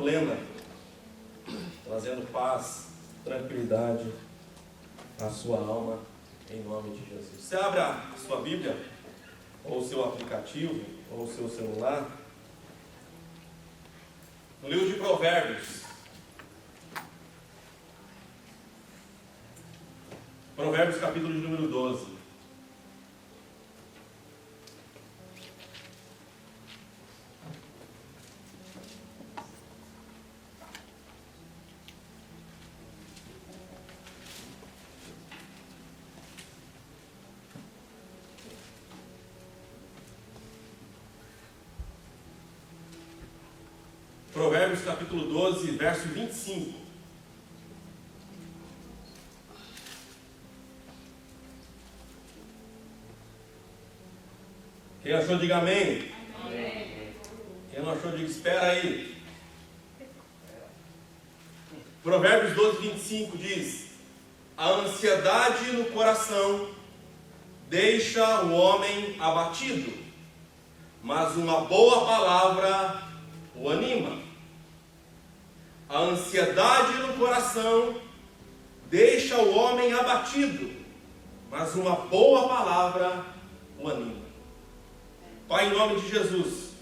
plena, trazendo paz, tranquilidade à sua alma, em nome de Jesus. Você abre a sua Bíblia, ou o seu aplicativo, ou o seu celular, no livro de Provérbios. Provérbios, capítulo de número 12. Provérbios capítulo 12, verso 25. Quem achou, diga amém. Amém. Quem não achou, diga espera aí. Provérbios 12, 25 diz: a ansiedade no coração deixa o homem abatido, mas uma boa palavra o anima. A ansiedade no coração deixa o homem abatido, mas uma boa palavra o anima. Pai, em nome de Jesus,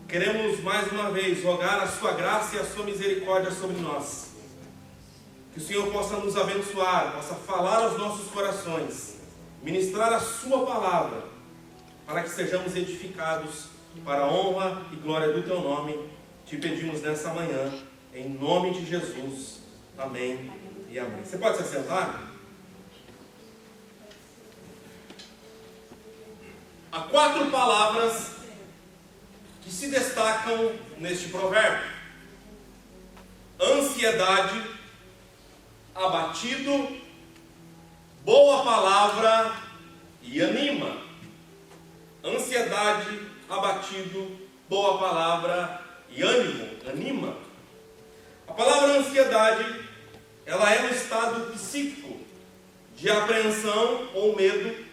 queremos mais uma vez rogar a sua graça e a sua misericórdia sobre nós. Que o Senhor possa nos abençoar, possa falar aos nossos corações, ministrar a sua palavra, para que sejamos edificados para a honra e glória do teu nome. Te pedimos nessa manhã, em nome de Jesus. Amém e amém. Você pode se assentar? Há 4 palavras que se destacam neste provérbio: ansiedade, abatido, boa palavra e anima. Ansiedade, abatido, boa palavra e ânimo, anima. A palavra ansiedade, ela é um estado psíquico de apreensão ou medo,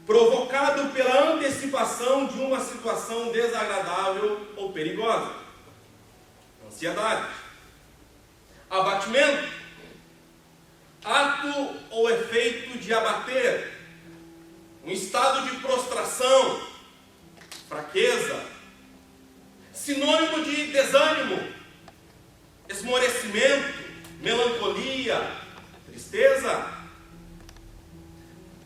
provocado pela antecipação de uma situação desagradável ou perigosa. Ansiedade. Abatimento, ato ou efeito de abater, um estado de prostração, fraqueza, sinônimo de desânimo, esmorecimento, melancolia, tristeza.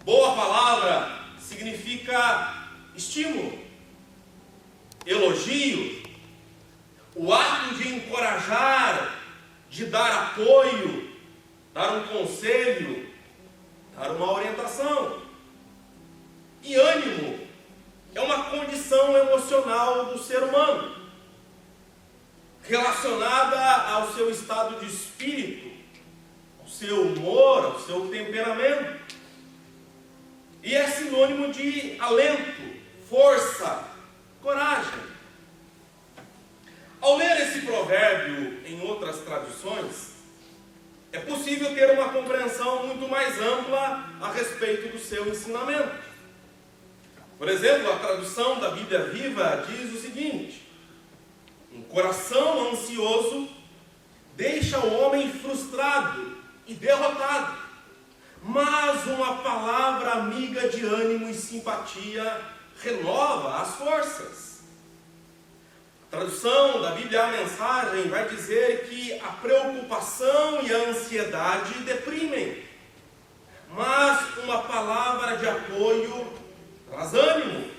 Boa palavra significa estímulo, elogio, o ato de encorajar, de dar apoio, dar um conselho, dar uma orientação. E ânimo é uma condição emocional do ser humano, relacionada ao seu estado de espírito, ao seu humor, ao seu temperamento. E é sinônimo de alento, força, coragem. Ao ler esse provérbio em outras traduções, é possível ter uma compreensão muito mais ampla a respeito do seu ensinamento. Por exemplo, a tradução da Bíblia Viva diz o seguinte: um coração ansioso deixa o homem frustrado e derrotado, mas uma palavra amiga de ânimo e simpatia renova as forças. A tradução da Bíblia A Mensagem vai dizer que a preocupação e a ansiedade deprimem, mas uma palavra de apoio traz ânimo.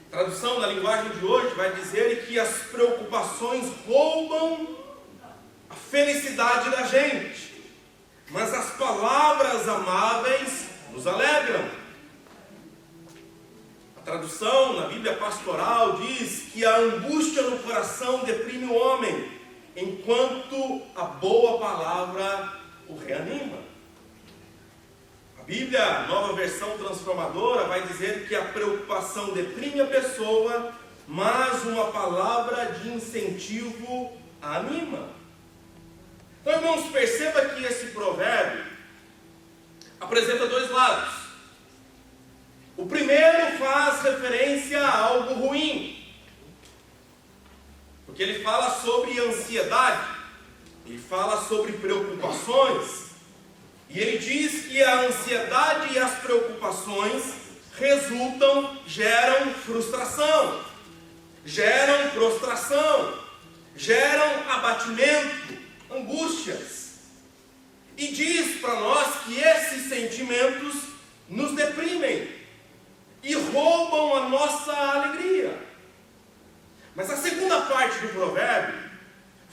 A tradução da linguagem de hoje vai dizer que as preocupações roubam a felicidade da gente, mas as palavras amáveis nos alegram. A tradução na Bíblia Pastoral diz que a angústia no coração deprime o homem, enquanto a boa palavra o reanima. A Bíblia, Nova Versão Transformadora, vai dizer que a preocupação deprime a pessoa, mas uma palavra de incentivo a anima. Então, irmãos, perceba que esse provérbio apresenta 2 lados. O primeiro faz referência a algo ruim. Porque ele fala sobre ansiedade, ele fala sobre preocupações, e ele diz que a ansiedade e as preocupações geram frustração, geram prostração, geram abatimento, angústias. E diz para nós que esses sentimentos nos deprimem e roubam a nossa alegria. Mas a segunda parte do provérbio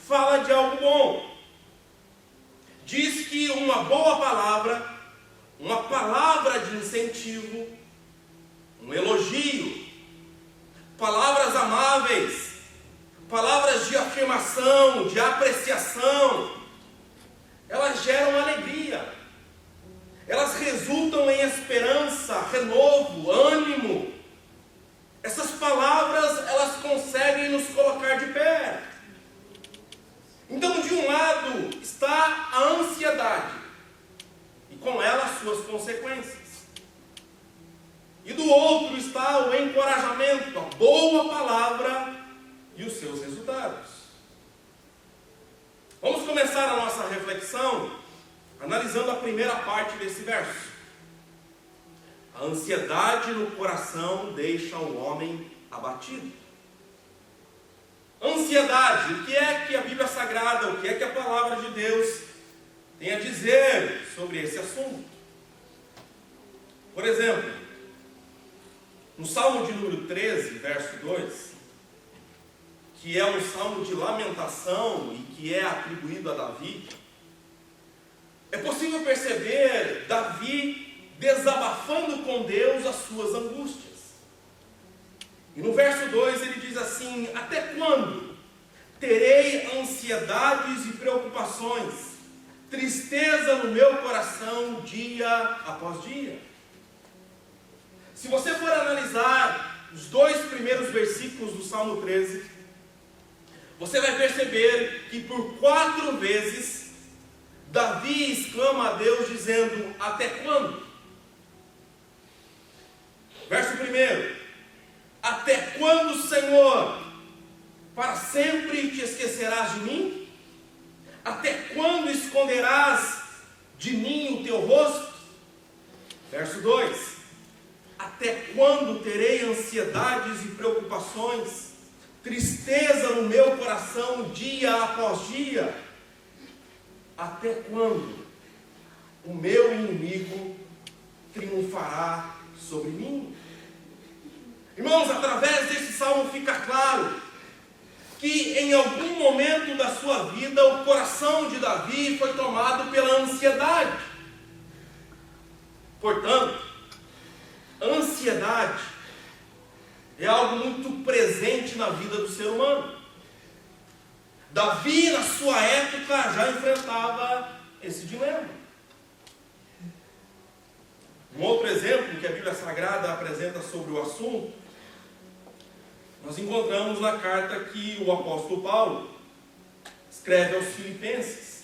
fala de algo bom. Diz que uma boa palavra, uma palavra de incentivo, um elogio, palavras amáveis, palavras de afirmação, de apreciação, elas geram alegria, elas resultam em esperança, renovo, ânimo. Essas palavras, elas conseguem nos colocar de pé. Então, de um lado está a ansiedade, e com ela as suas consequências. E do outro está o encorajamento, a boa palavra e os seus resultados. Vamos começar a nossa reflexão analisando a primeira parte desse verso. A ansiedade no coração deixa o homem abatido. Ansiedade, o que é que a Bíblia Sagrada, o que é que a palavra de Deus tem a dizer sobre esse assunto? Por exemplo, no Salmo de número 13, verso 2, que é um salmo de lamentação e que é atribuído a Davi, é possível perceber Davi desabafando com Deus as suas angústias. E no verso 2 ele diz assim: até quando terei ansiedades e preocupações, tristeza no meu coração dia após dia? Se você for analisar os 2 primeiros versículos do Salmo 13, você vai perceber que por 4 vezes Davi exclama a Deus dizendo: até quando? Verso 1: até quando, Senhor, para sempre te esquecerás de mim? Até quando esconderás de mim o teu rosto? Verso 2: até quando terei ansiedades e preocupações, tristeza no meu coração dia após dia? Até quando o meu inimigo triunfará sobre mim? Irmãos, através desse salmo fica claro que em algum momento da sua vida o coração de Davi foi tomado pela ansiedade. Portanto, ansiedade é algo muito presente na vida do ser humano. Davi, na sua época, já enfrentava esse dilema. Um outro exemplo que a Bíblia Sagrada apresenta sobre o assunto, nós encontramos na carta que o apóstolo Paulo escreve aos Filipenses.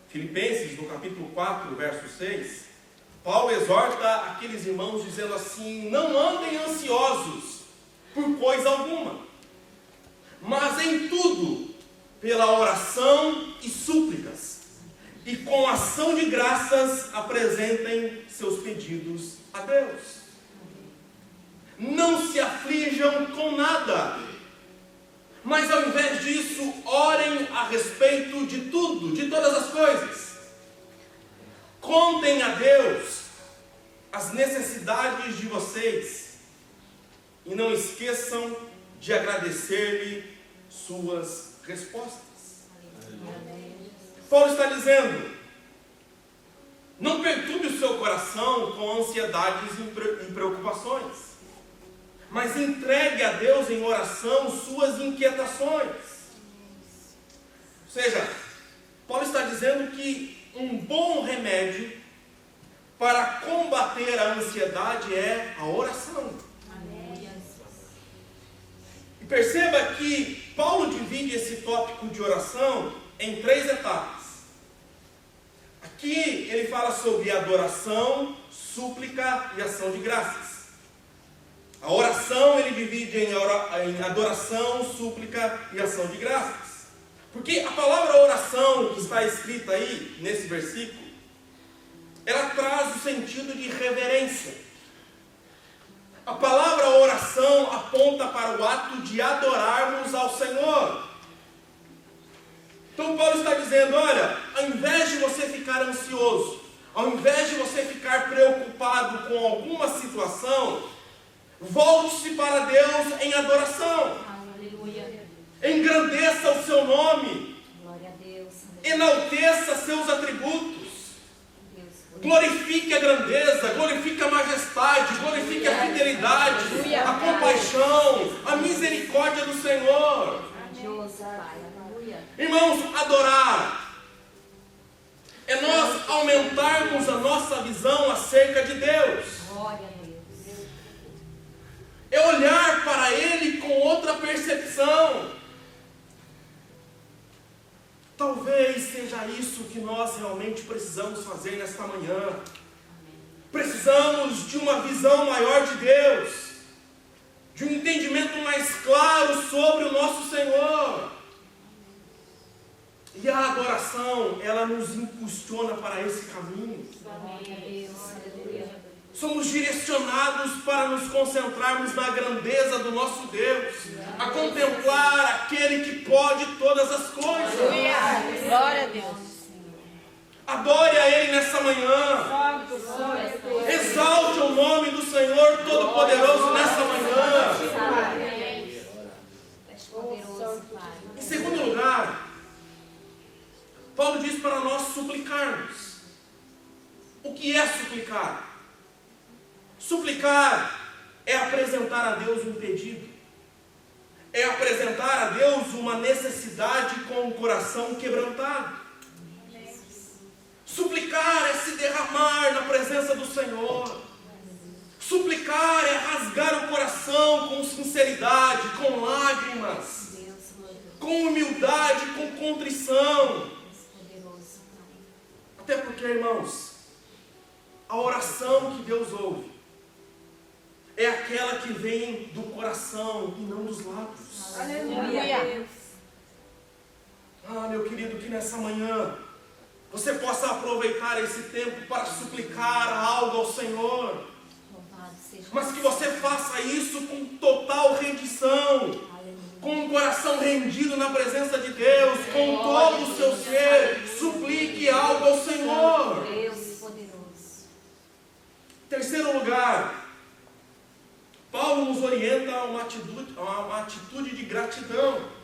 Filipenses, no capítulo 4, verso 6, Paulo exorta aqueles irmãos dizendo assim: não andem ansiosos por coisa alguma, mas em tudo, pela oração e súplicas, e com ação de graças apresentem seus pedidos a Deus. Não se aflijam com nada, mas ao invés disso, orem a respeito de tudo, de todas as coisas. Contem a Deus as necessidades de vocês e não esqueçam de agradecer-lhe suas respostas. Paulo está dizendo: não perturbe o seu coração com ansiedades e preocupações, mas entregue a Deus em oração suas inquietações. Ou seja, Paulo está dizendo que um bom remédio para combater a ansiedade é a oração. E perceba que Paulo divide esse tópico de oração em 3 etapas. Aqui ele fala sobre adoração, súplica e ação de graças. A oração ele divide em adoração, súplica e ação de graças. Porque a palavra oração que está escrita aí, nesse versículo, ela traz o sentido de reverência. A palavra oração aponta para o ato de adorarmos ao Senhor. Então Paulo está dizendo, olha, ao invés de você ficar ansioso, ao invés de você ficar preocupado com alguma situação, volte-se para Deus em adoração. Aleluia. Engrandeça o seu nome. Glória a Deus. Enalteça seus atributos. Glorifique a grandeza, glorifique a majestade, glorifique a fidelidade, a compaixão, a misericórdia do Senhor. Grandioso, Pai. Aleluia. Irmãos, adorar é nós aumentarmos a nossa visão acerca de Deus. Glória a Deus. É olhar para Ele com outra percepção. Talvez seja isso que nós realmente precisamos fazer nesta manhã. Precisamos de uma visão maior de Deus, de um entendimento mais claro sobre o nosso Senhor. E a adoração, ela nos impulsiona para esse caminho. Glória a Deus. Aleluia. Somos direcionados para nos concentrarmos na grandeza do nosso Deus, a contemplar aquele que pode todas as coisas. Glória a Deus. Adore a Ele nessa manhã. Exalte o nome do Senhor Todo-Poderoso nessa manhã. Poderoso, Pai. Em segundo lugar, Paulo diz para nós suplicarmos. O que é suplicar? Suplicar é apresentar a Deus um pedido. É apresentar a Deus uma necessidade com o coração quebrantado. Suplicar é se derramar na presença do Senhor. Suplicar é rasgar o coração com sinceridade, com lágrimas, com humildade, com contrição. Até porque, irmãos, a oração que Deus ouve é aquela que vem do coração e não dos lábios. Aleluia. Ah, meu querido, que nessa manhã você possa aproveitar esse tempo para suplicar algo ao Senhor, Louvado seja mas que você faça isso com total rendição, com um coração rendido na presença de Deus, com todo o seu ser. Suplique algo ao Senhor. Deus poderoso. Terceiro lugar, Paulo nos orienta a uma atitude de gratidão.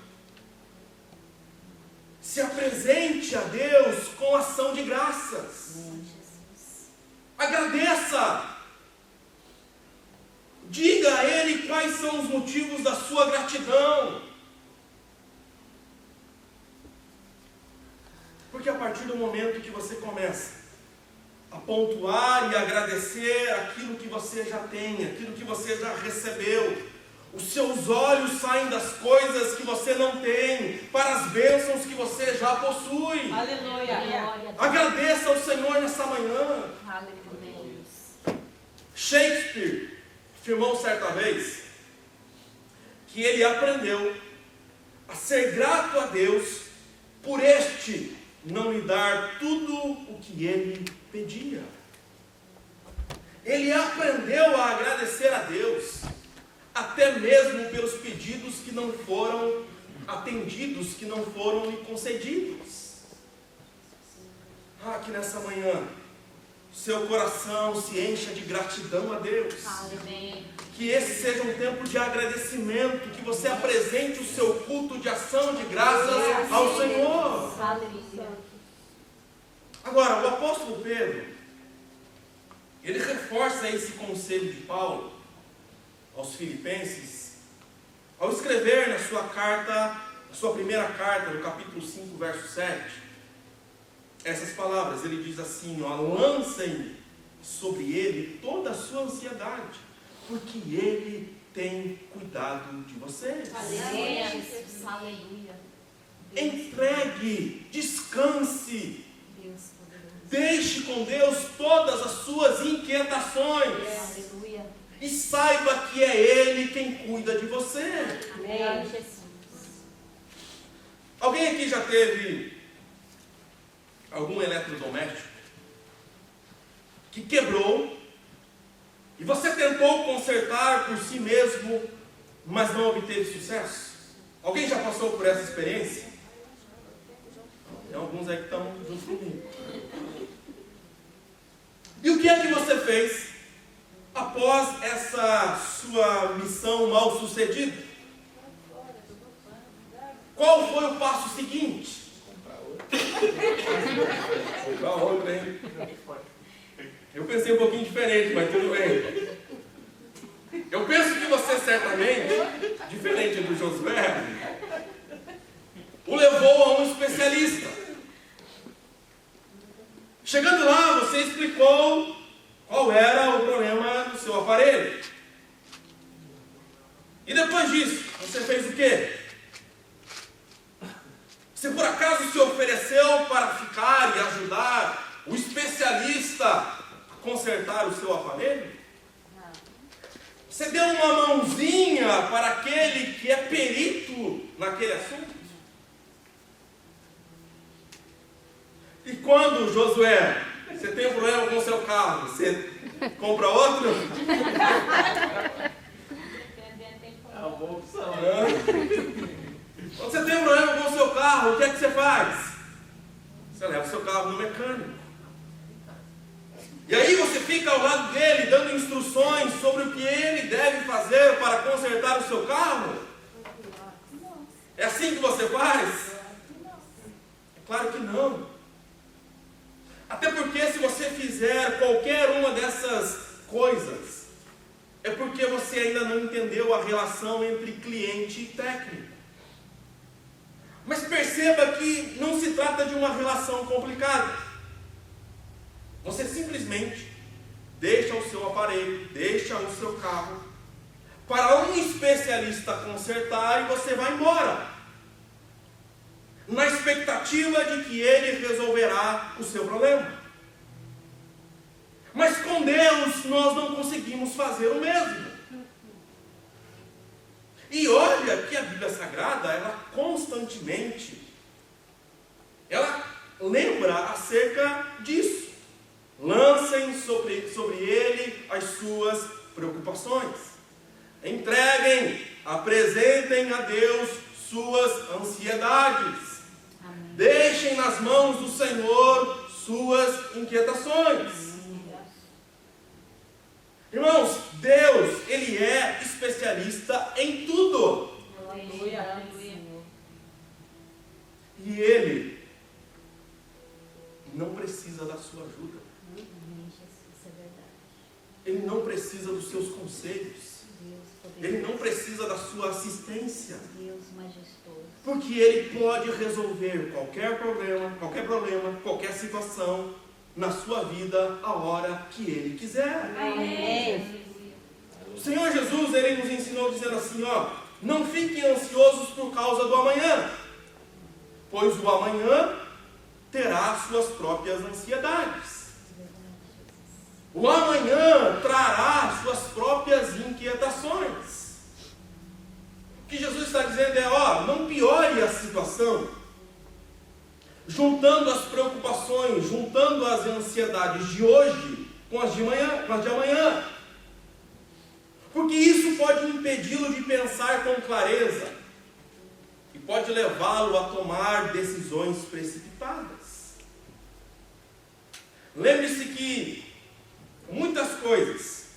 Se apresente a Deus com ação de graças. Agradeça. Diga a Ele quais são os motivos da sua gratidão. Porque a partir do momento que você começa a pontuar e agradecer aquilo que você já tem, aquilo que você já recebeu, os seus olhos saem das coisas que você não tem para as bênçãos que você já possui. Aleluia. Agradeça ao Senhor nessa manhã. Aleluia. Shakespeare afirmou certa vez que ele aprendeu a ser grato a Deus por este não lhe dar tudo o que ele pedia. Ele aprendeu a agradecer a Deus, até mesmo pelos pedidos que não foram atendidos, que não foram lhe concedidos. Que nessa manhã seu coração se encha de gratidão a Deus. Amém. Que esse seja um tempo de agradecimento, que você apresente o seu culto de ação de graças ao Senhor. Aleluia. Agora, o apóstolo Pedro, ele reforça esse conselho de Paulo aos Filipenses, ao escrever na sua carta, na sua primeira carta, no capítulo 5, verso 7, essas palavras. Ele diz assim: lancem sobre ele toda a sua ansiedade, porque ele tem cuidado de vocês. Aleluia. Aleluia. Entregue, descanse, Deus poderoso. deixe com Deus todas as suas inquietações. Aleluia. e saiba que é Ele quem cuida de você. Amém. Jesus. Alguém aqui já teve algum eletrodoméstico que quebrou e você tentou consertar por si mesmo, mas não obteve sucesso? Alguém já passou por essa experiência? Tem alguns aí que estão junto comigo. E o que é que você fez após essa sua missão mal sucedida? Qual foi o passo seguinte? Comprar outro, hein? Eu pensei um pouquinho diferente, mas tudo bem. Eu penso que você certamente, diferente do Josué, o levou a um especialista. Chegando lá, você explicou qual era o problema do seu aparelho. E depois disso, você fez o quê? Você por acaso se ofereceu para ficar e ajudar o especialista a consertar o seu aparelho? Você deu uma mãozinha para aquele que é perito naquele assunto? E quando, Josué, você tem um problema com o seu carro, você compra outro? É uma boa opção. Quando você tem um problema com o seu carro, o que é que você faz? Você leva o seu carro no mecânico. E aí você fica ao lado dele, dando instruções sobre o que ele deve fazer para consertar o seu carro? É assim que você faz? É claro que não. Até porque se você fizer qualquer uma dessas coisas, é porque você ainda não entendeu a relação entre cliente e técnico. Mas perceba que não se trata de uma relação complicada. Você simplesmente deixa o seu aparelho, deixa o seu carro para um especialista consertar e você vai embora, na expectativa de que ele resolverá o seu problema. Mas com Deus nós não conseguimos fazer o mesmo. E olha que a Bíblia Sagrada, ela constantemente, ela lembra acerca disso. Lancem sobre ele as suas preocupações. Entreguem, apresentem a Deus suas ansiedades. Amém. Deixem nas mãos do Senhor suas inquietações. Irmãos, Deus, Ele é especialista em tudo. Aleluia. E Ele não precisa da sua ajuda. Amém, Jesus, é verdade. Ele não precisa dos seus conselhos. Deus Ele poderoso. não precisa da sua assistência. Deus majestoso. Porque Ele pode resolver qualquer problema, qualquer situação na sua vida a hora que Ele quiser. Amém. O Senhor Jesus, Ele nos ensinou dizendo assim, não fiquem ansiosos por causa do amanhã, pois o amanhã terá suas próprias ansiedades. O amanhã trará suas próprias inquietações. O que Jesus está dizendo é, não piore a situação, juntando as preocupações, juntando as ansiedades de hoje com as de amanhã. Porque isso pode impedi-lo de pensar com clareza e pode levá-lo a tomar decisões precipitadas. Lembre-se que muitas coisas,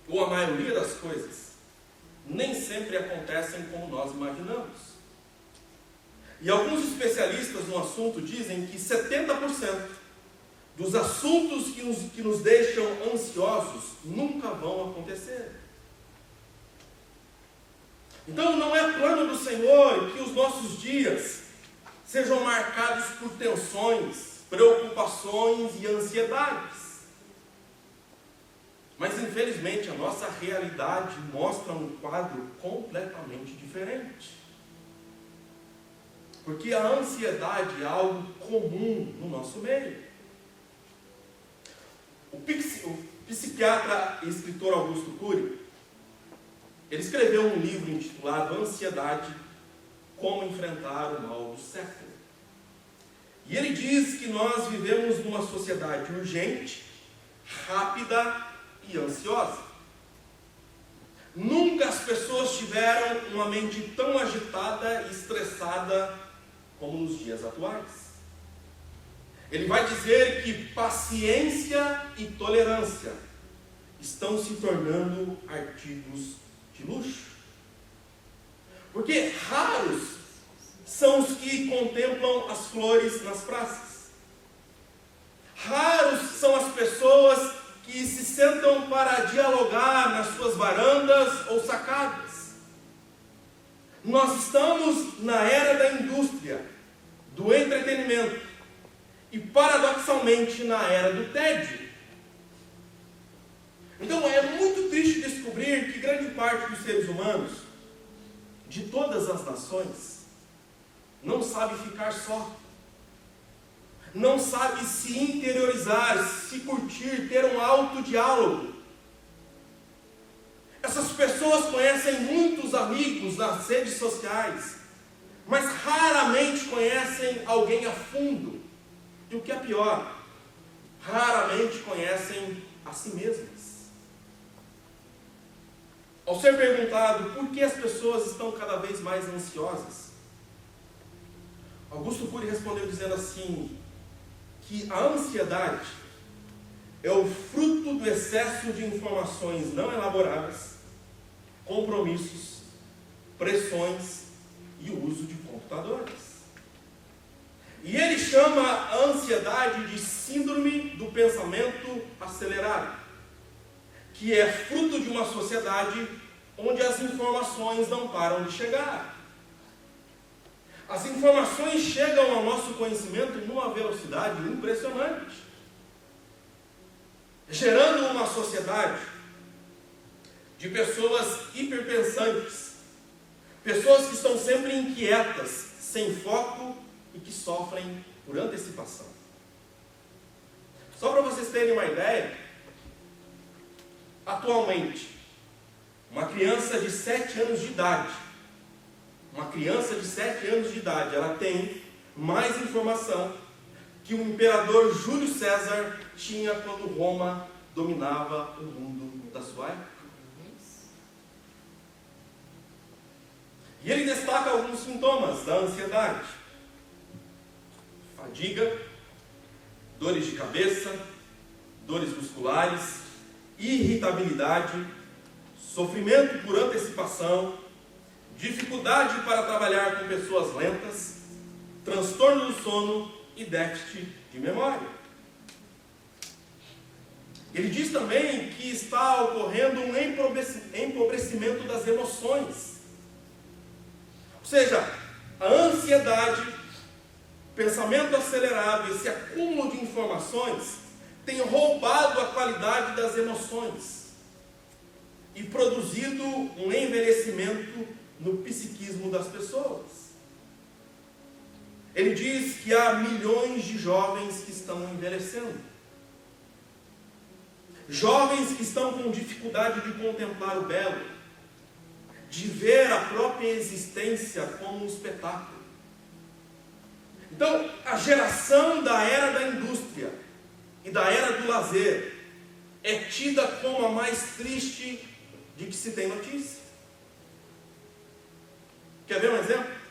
ou a maioria das coisas, nem sempre acontecem como nós imaginamos. E alguns especialistas no assunto dizem que 70% dos assuntos que nos deixam ansiosos nunca vão acontecer. Então não é plano do Senhor que os nossos dias sejam marcados por tensões, preocupações e ansiedades. Mas infelizmente a nossa realidade mostra um quadro completamente diferente. Porque a ansiedade é algo comum no nosso meio. O psiquiatra e escritor Augusto Cury, ele escreveu um livro intitulado Ansiedade, Como Enfrentar o Mal do Século. E ele diz que nós vivemos numa sociedade urgente, rápida e ansiosa. Nunca as pessoas tiveram uma mente tão agitada e estressada como nos dias atuais. Ele vai dizer que paciência e tolerância estão se tornando artigos de luxo. Porque raros são os que contemplam as flores nas praças. Raros são as pessoas que se sentam para dialogar nas suas varandas ou sacadas. Nós estamos na era da indústria, do entretenimento e, paradoxalmente, na era do tédio. Então é muito triste descobrir que grande parte dos seres humanos, de todas as nações, não sabe ficar só. Não sabe se interiorizar, se curtir, ter um autodiálogo. Essas pessoas conhecem muitos amigos nas redes sociais, mas raramente conhecem alguém a fundo. E o que é pior, raramente conhecem a si mesmas. Ao ser perguntado por que as pessoas estão cada vez mais ansiosas, Augusto Cury respondeu dizendo assim, que a ansiedade é o fruto do excesso de informações não elaboradas, compromissos, pressões e o uso de computadores. E ele chama a ansiedade de síndrome do pensamento acelerado, que é fruto de uma sociedade onde as informações não param de chegar. As informações chegam ao nosso conhecimento numa velocidade impressionante, gerando uma sociedade de pessoas hiperpensantes, pessoas que estão sempre inquietas, sem foco e que sofrem por antecipação. Só para vocês terem uma ideia, atualmente, uma criança de 7 anos de idade, ela tem mais informação que o imperador Júlio César tinha quando Roma dominava o mundo da sua época. E ele destaca alguns sintomas da ansiedade: fadiga, dores de cabeça, dores musculares, irritabilidade, sofrimento por antecipação, dificuldade para trabalhar com pessoas lentas, transtorno do sono e déficit de memória. Ele diz também que está ocorrendo um empobrecimento das emoções. Ou seja, a ansiedade, pensamento acelerado, esse acúmulo de informações tem roubado a qualidade das emoções e produzido um envelhecimento no psiquismo das pessoas. Ele diz que há milhões de jovens que estão envelhecendo. Jovens que estão com dificuldade de contemplar o belo, de ver a própria existência como um espetáculo. Então, a geração da era da indústria e da era do lazer é tida como a mais triste de que se tem notícia. Quer ver um exemplo?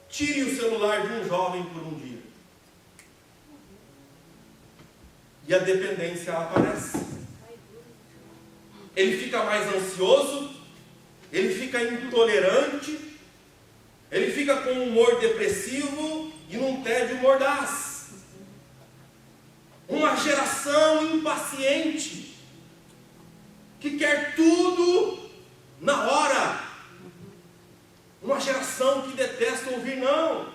Tire o celular de um jovem por um dia e a dependência aparece. Ele fica mais ansioso, ele fica intolerante, ele fica com um humor depressivo e num tédio mordaz. Uma geração impaciente, que quer tudo na hora. Uma geração que detesta ouvir não.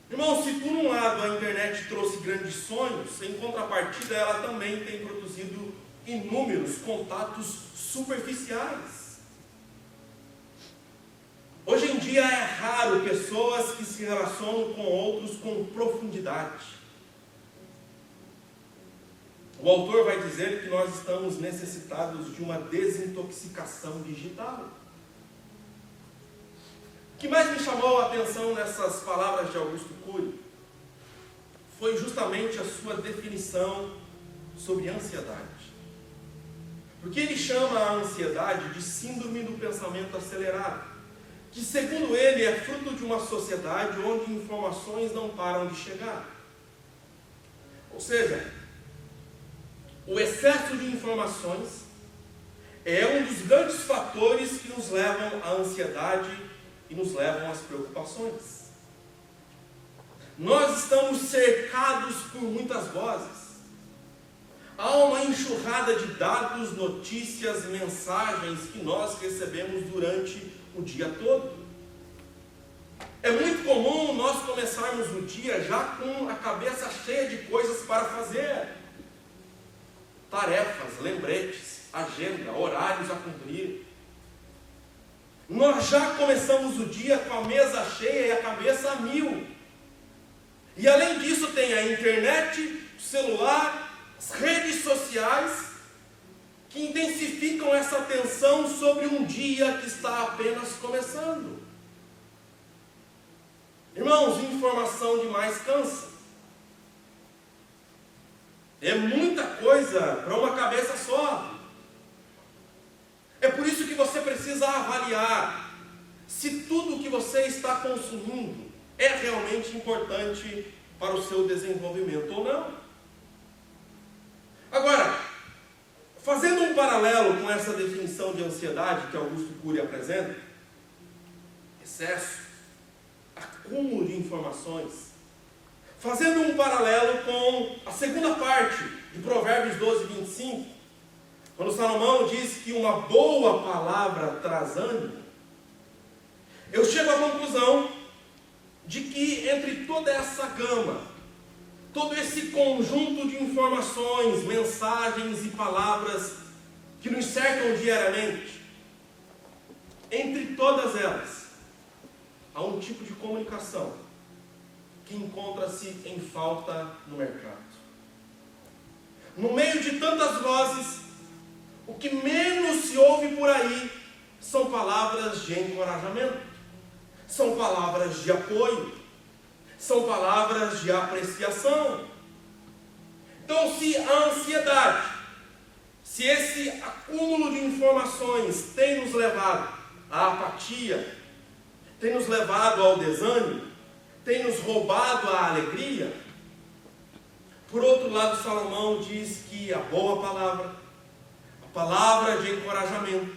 Irmão, se por um lado a internet trouxe grandes sonhos, em contrapartida ela também tem produzido inúmeros contatos superficiais. Hoje em dia é raro pessoas que se relacionam com outros com profundidade. O autor vai dizer que nós estamos necessitados de uma desintoxicação digital. O que mais me chamou a atenção nessas palavras de Augusto Cury foi justamente a sua definição sobre ansiedade. Porque ele chama a ansiedade de síndrome do pensamento acelerado, que segundo ele é fruto de uma sociedade onde informações não param de chegar. Ou seja, o excesso de informações é um dos grandes fatores que nos levam à ansiedade e nos levam às preocupações. Nós estamos cercados por muitas vozes. Há uma enxurrada de dados, notícias, mensagens que nós recebemos durante o dia todo. É muito comum nós começarmos o dia já com a cabeça cheia de coisas para fazer. Tarefas, lembretes, agenda, horários a cumprir. Nós já começamos o dia com a mesa cheia e a cabeça a mil. E além disso tem a internet, o celular, as redes sociais, que intensificam essa tensão sobre um dia que está apenas começando. Irmãos, informação demais cansa. É muita coisa para uma cabeça só. É por isso que você precisa avaliar se tudo que você está consumindo é realmente importante para o seu desenvolvimento ou não. Agora, fazendo um paralelo com essa definição de ansiedade que Augusto Cury apresenta, excesso, acúmulo de informações, fazendo um paralelo com a segunda parte de Provérbios 12, 25, quando Salomão diz que uma boa palavra traz ânimo, eu chego à conclusão de que entre toda essa gama, todo esse conjunto de informações, mensagens e palavras que nos cercam diariamente, entre todas elas, há um tipo de comunicação que encontra-se em falta no mercado. No meio de tantas vozes, o que menos se ouve por aí são palavras de encorajamento, são palavras de apoio, são palavras de apreciação. Então, se a ansiedade, se esse acúmulo de informações tem nos levado à apatia, tem nos levado ao desânimo, tem nos roubado a alegria, por outro lado, Salomão diz que a boa palavra, a palavra de encorajamento,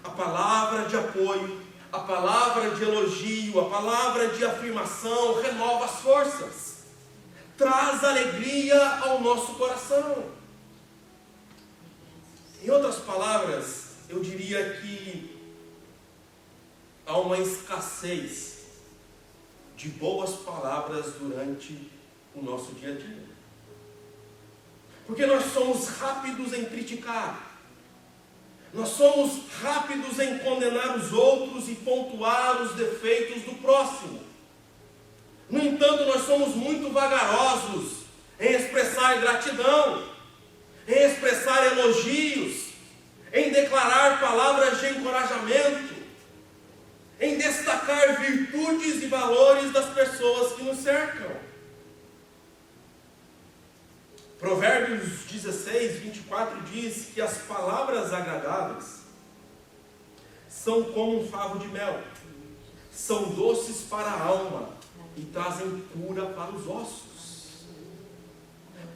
a palavra de apoio, a palavra de elogio, a palavra de afirmação renova as forças, traz alegria ao nosso coração. Em outras palavras, eu diria que há uma escassez de boas palavras durante o nosso dia a dia. Porque nós somos rápidos em criticar, nós somos rápidos em condenar os outros e pontuar os defeitos do próximo. No entanto, nós somos muito vagarosos em expressar gratidão, em expressar elogios, em declarar palavras de encorajamento, em destacar virtudes e valores das pessoas que nos cercam. Provérbios 16, 24 diz que as palavras agradáveis são como um favo de mel, são doces para a alma e trazem cura para os ossos.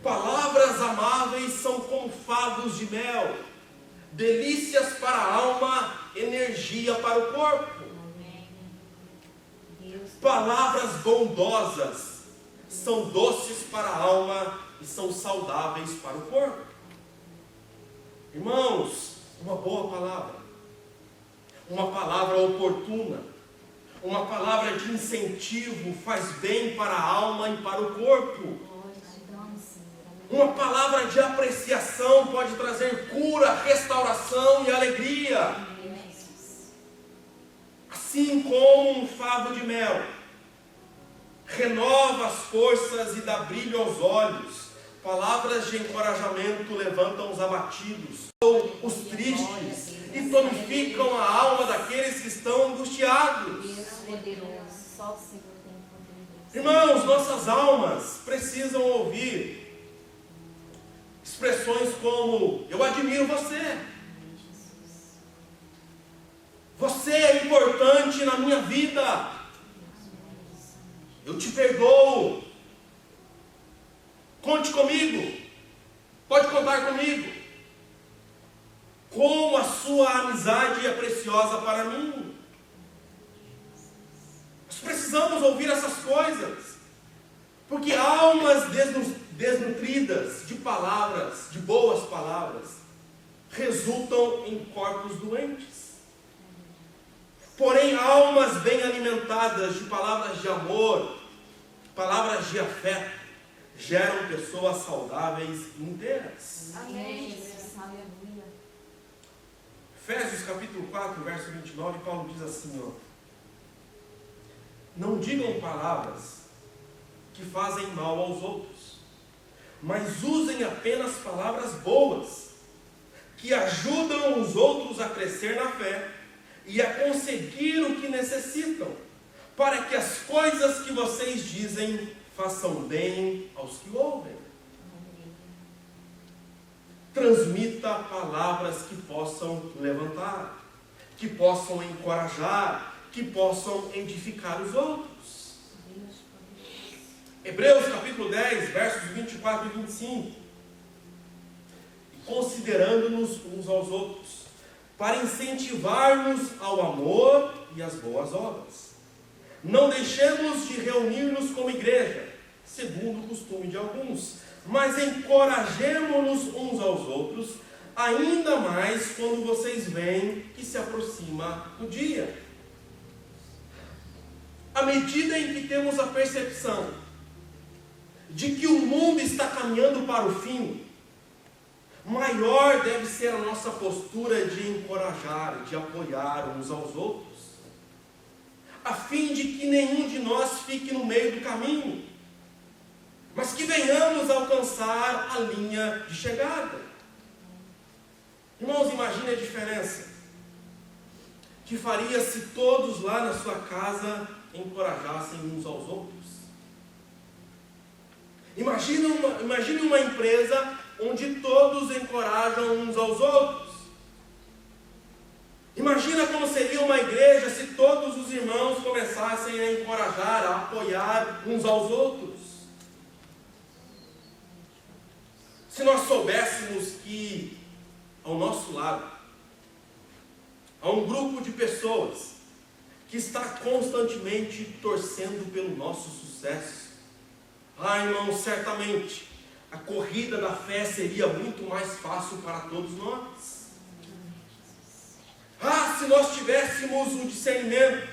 Palavras amáveis são como favos de mel, delícias para a alma, energia para o corpo. Palavras bondosas são doces para a alma e são saudáveis para o corpo. Irmãos, uma boa palavra, uma palavra oportuna, uma palavra de incentivo faz bem para a alma e para o corpo. Uma palavra de apreciação pode trazer cura, restauração e alegria. Assim como um favo de mel renova as forças e dá brilho aos olhos, Palavras de encorajamento levantam os abatidos, ou os tristes, e tonificam a alma daqueles que estão angustiados. Deus poderoso, só o Senhor tem poder. Irmãos, nossas almas precisam ouvir expressões como: eu admiro você. Você é importante na minha vida. Eu te perdoo. Conte comigo. Pode contar comigo. Como a sua amizade é preciosa para mim. Nós precisamos ouvir essas coisas. Porque almas desnutridas de palavras, de boas palavras, resultam em corpos doentes. Porém, almas bem alimentadas de palavras de amor, palavras de afeto, geram pessoas saudáveis e inteiras. Amém, Jesus. Aleluia. Efésios capítulo 4, verso 29, Paulo diz assim, ó: não digam palavras que fazem mal aos outros, mas usem apenas palavras boas, que ajudam os outros a crescer na fé e a conseguir o que necessitam, para que as coisas que vocês dizem façam bem aos que ouvem. Transmita palavras que possam levantar, que possam encorajar, que possam edificar os outros. Hebreus capítulo 10, versos 24 e 25. Considerando-nos uns aos outros, para incentivar-nos ao amor e às boas obras. Não deixemos de reunir-nos como igreja, segundo o costume de alguns, mas encorajemo-nos uns aos outros, ainda mais quando vocês veem que se aproxima o dia. À medida em que temos a percepção de que o mundo está caminhando para o fim, maior deve ser a nossa postura de encorajar, de apoiar uns aos outros, a fim de que nenhum de nós fique no meio do caminho, mas que venhamos alcançar a linha de chegada. Irmãos, imagine a diferença que faria se todos lá na sua casa encorajassem uns aos outros. Imagine uma empresa onde todos encorajam uns aos outros. Imagina como seria uma igreja se todos os irmãos começassem a encorajar, a apoiar uns aos outros. Se nós soubéssemos que ao nosso lado há um grupo de pessoas que está constantemente torcendo pelo nosso sucesso, irmão, certamente a corrida da fé seria muito mais fácil para todos nós. Se nós tivéssemos um discernimento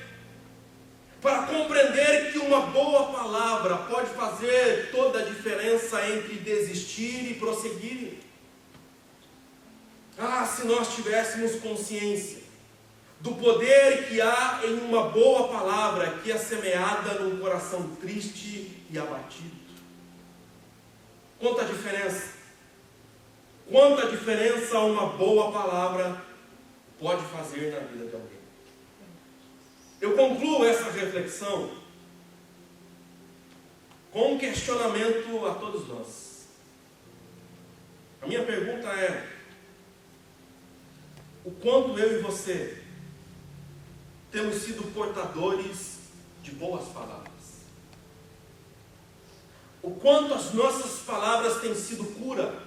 para compreender que uma boa palavra pode fazer toda a diferença entre desistir e prosseguir. Se nós tivéssemos consciência do poder que há em uma boa palavra que é semeada num coração triste e abatido. Quanta diferença uma boa palavra pode fazer na vida de alguém. Eu concluo essa reflexão com um questionamento a todos nós. A minha pergunta é: o quanto eu e você temos sido portadores de boas palavras? O quanto as nossas palavras têm sido cura?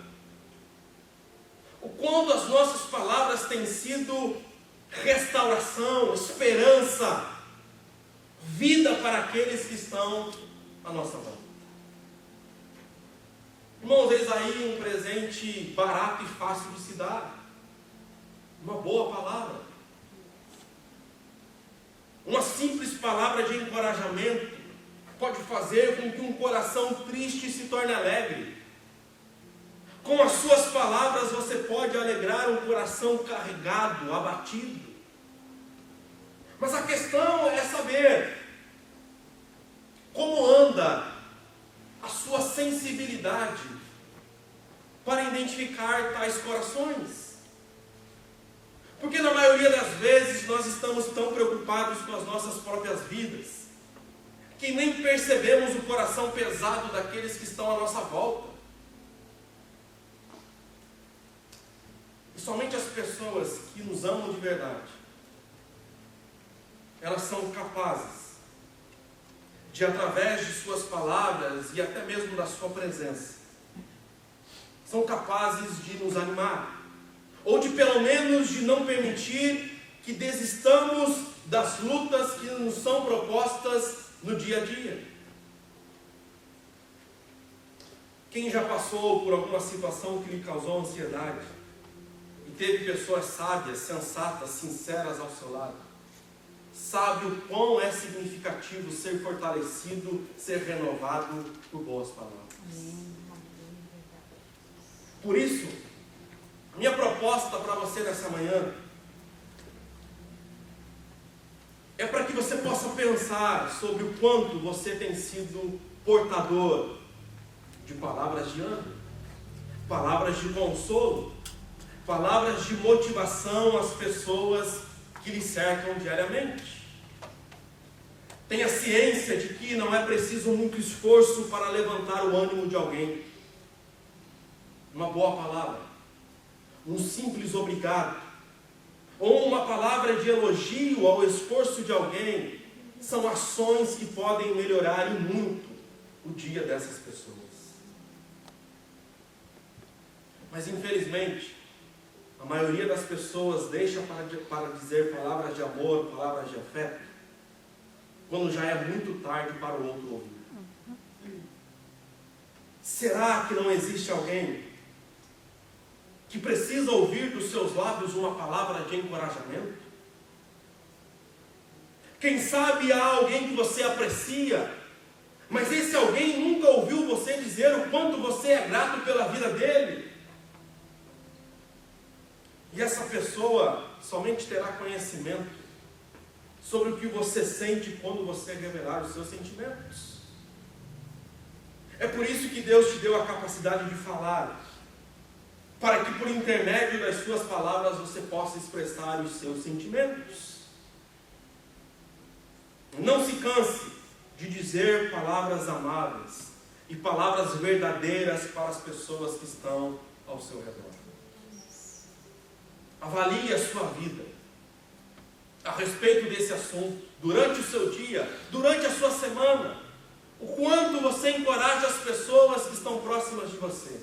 O quanto as nossas palavras têm sido restauração, esperança, vida para aqueles que estão à nossa volta? Irmãos, eis aí um presente barato e fácil de se dar. Uma boa palavra. Uma simples palavra de encorajamento pode fazer com que um coração triste se torne alegre. Com as suas palavras você pode alegrar um coração carregado, abatido. Mas a questão é saber como anda a sua sensibilidade identificar tais corações. Porque na maioria das vezes nós estamos tão preocupados com as nossas próprias vidas, que nem percebemos o coração pesado daqueles que estão à nossa volta. E somente as pessoas que nos amam de verdade, elas são capazes de, através de suas palavras e até mesmo da sua presença, são capazes de nos animar, ou de pelo menos de não permitir que desistamos das lutas que nos são propostas no dia a dia. Quem já passou por alguma situação que lhe causou ansiedade e teve pessoas sábias, sensatas, sinceras ao seu lado, sabe o quão é significativo ser fortalecido, ser renovado por boas palavras. Por isso, minha proposta para você nessa manhã é para que você possa pensar sobre o quanto você tem sido portador de palavras de ânimo, palavras de consolo, palavras de motivação às pessoas que lhe cercam diariamente. Tenha ciência de que não é preciso muito esforço para levantar o ânimo de alguém. Uma boa palavra, um simples obrigado, ou uma palavra de elogio ao esforço de alguém, são ações que podem melhorar e muito o dia dessas pessoas. Mas infelizmente, a maioria das pessoas deixa para dizer palavras de amor, palavras de afeto, quando já é muito tarde para o outro ouvir. Será que não existe alguém que precisa ouvir dos seus lábios uma palavra de encorajamento? Quem sabe há alguém que você aprecia, mas esse alguém nunca ouviu você dizer o quanto você é grato pela vida dele. E essa pessoa somente terá conhecimento sobre o que você sente quando você revelar os seus sentimentos. É por isso que Deus te deu a capacidade de falar, para que por intermédio das suas palavras você possa expressar os seus sentimentos. Não se canse de dizer palavras amáveis e palavras verdadeiras para as pessoas que estão ao seu redor. Avalie a sua vida a respeito desse assunto, durante o seu dia, durante a sua semana, o quanto você encoraja as pessoas que estão próximas de você,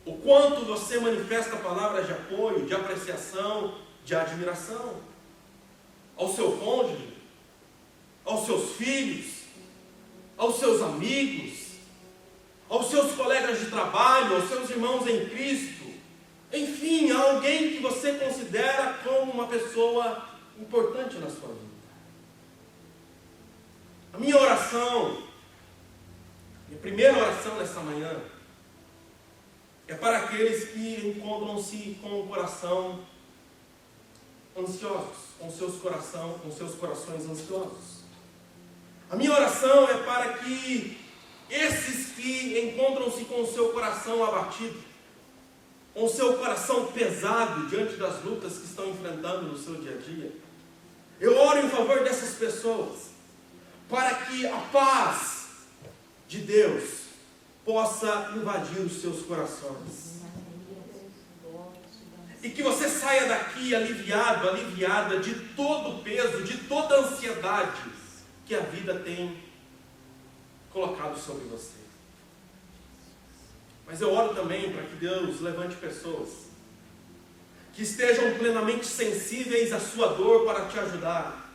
o quanto você manifesta palavras de apoio, de apreciação, de admiração ao seu cônjuge, aos seus filhos, aos seus amigos, aos seus colegas de trabalho, aos seus irmãos em Cristo, enfim, a alguém que você considera como uma pessoa importante na sua vida. A minha oração, minha primeira oração nessa manhã, é para aqueles que encontram-se com o coração ansiosos, com seus corações ansiosos. A minha oração é para que esses que encontram-se com o seu coração abatido, com o seu coração pesado diante das lutas que estão enfrentando no seu dia a dia, eu oro em favor dessas pessoas, para que a paz de Deus possa invadir os seus corações. E que você saia daqui aliviado, aliviada de todo o peso, de toda a ansiedade que a vida tem colocado sobre você. Mas eu oro também para que Deus levante pessoas que estejam plenamente sensíveis à sua dor para te ajudar.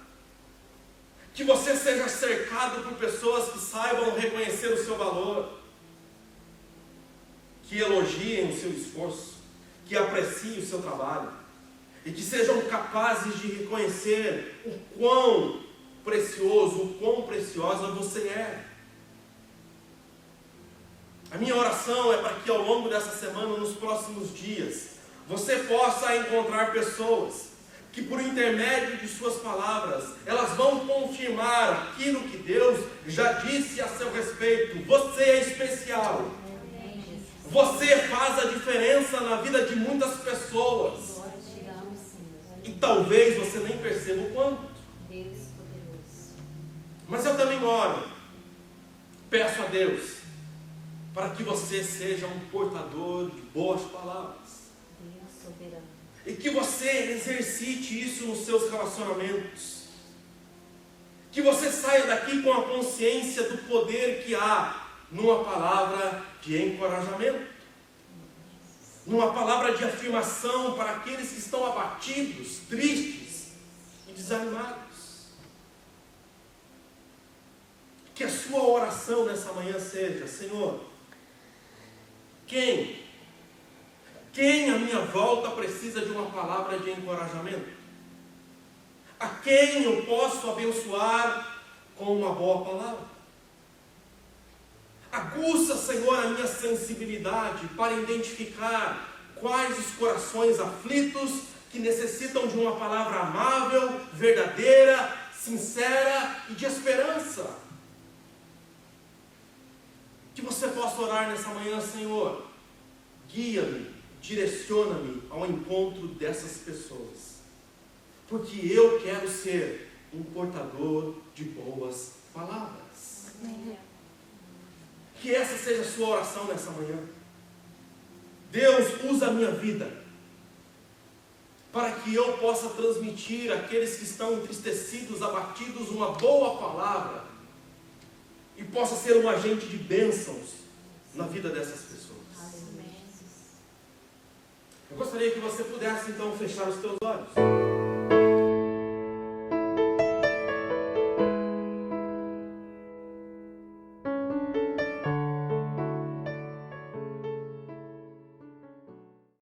Que você seja cercado por pessoas que saibam reconhecer o seu valor, que elogiem o seu esforço, que apreciem o seu trabalho e que sejam capazes de reconhecer o quão precioso, o quão preciosa você é. A minha oração é para que ao longo dessa semana, nos próximos dias, você possa encontrar pessoas que por intermédio de suas palavras, elas vão confirmar aquilo que Deus já disse a seu respeito. Você é especial. Você faz a diferença na vida de muitas pessoas. Glória te damos, Senhor. E talvez você nem perceba o quanto. Deus poderoso. Mas eu também oro, peço a Deus, para que você seja um portador de boas palavras. Deus soberano. E que você exercite isso nos seus relacionamentos. Que você saia daqui com a consciência do poder que há numa palavra de encorajamento. Numa palavra de afirmação para aqueles que estão abatidos, tristes e desanimados. Que a sua oração nessa manhã seja: Senhor, quem à minha volta precisa de uma palavra de encorajamento? A quem eu posso abençoar com uma boa palavra? Aguça, Senhor, a minha sensibilidade para identificar quais os corações aflitos que necessitam de uma palavra amável, verdadeira, sincera e de esperança. Que você possa orar nessa manhã: Senhor, guia-me, direciona-me ao encontro dessas pessoas. Porque eu quero ser um portador de boas palavras. Que essa seja a sua oração nessa manhã. Deus, usa a minha vida para que eu possa transmitir àqueles que estão entristecidos, abatidos, uma boa palavra e possa ser um agente de bênçãos na vida dessas pessoas. Amém. Eu gostaria que você pudesse então fechar os teus olhos.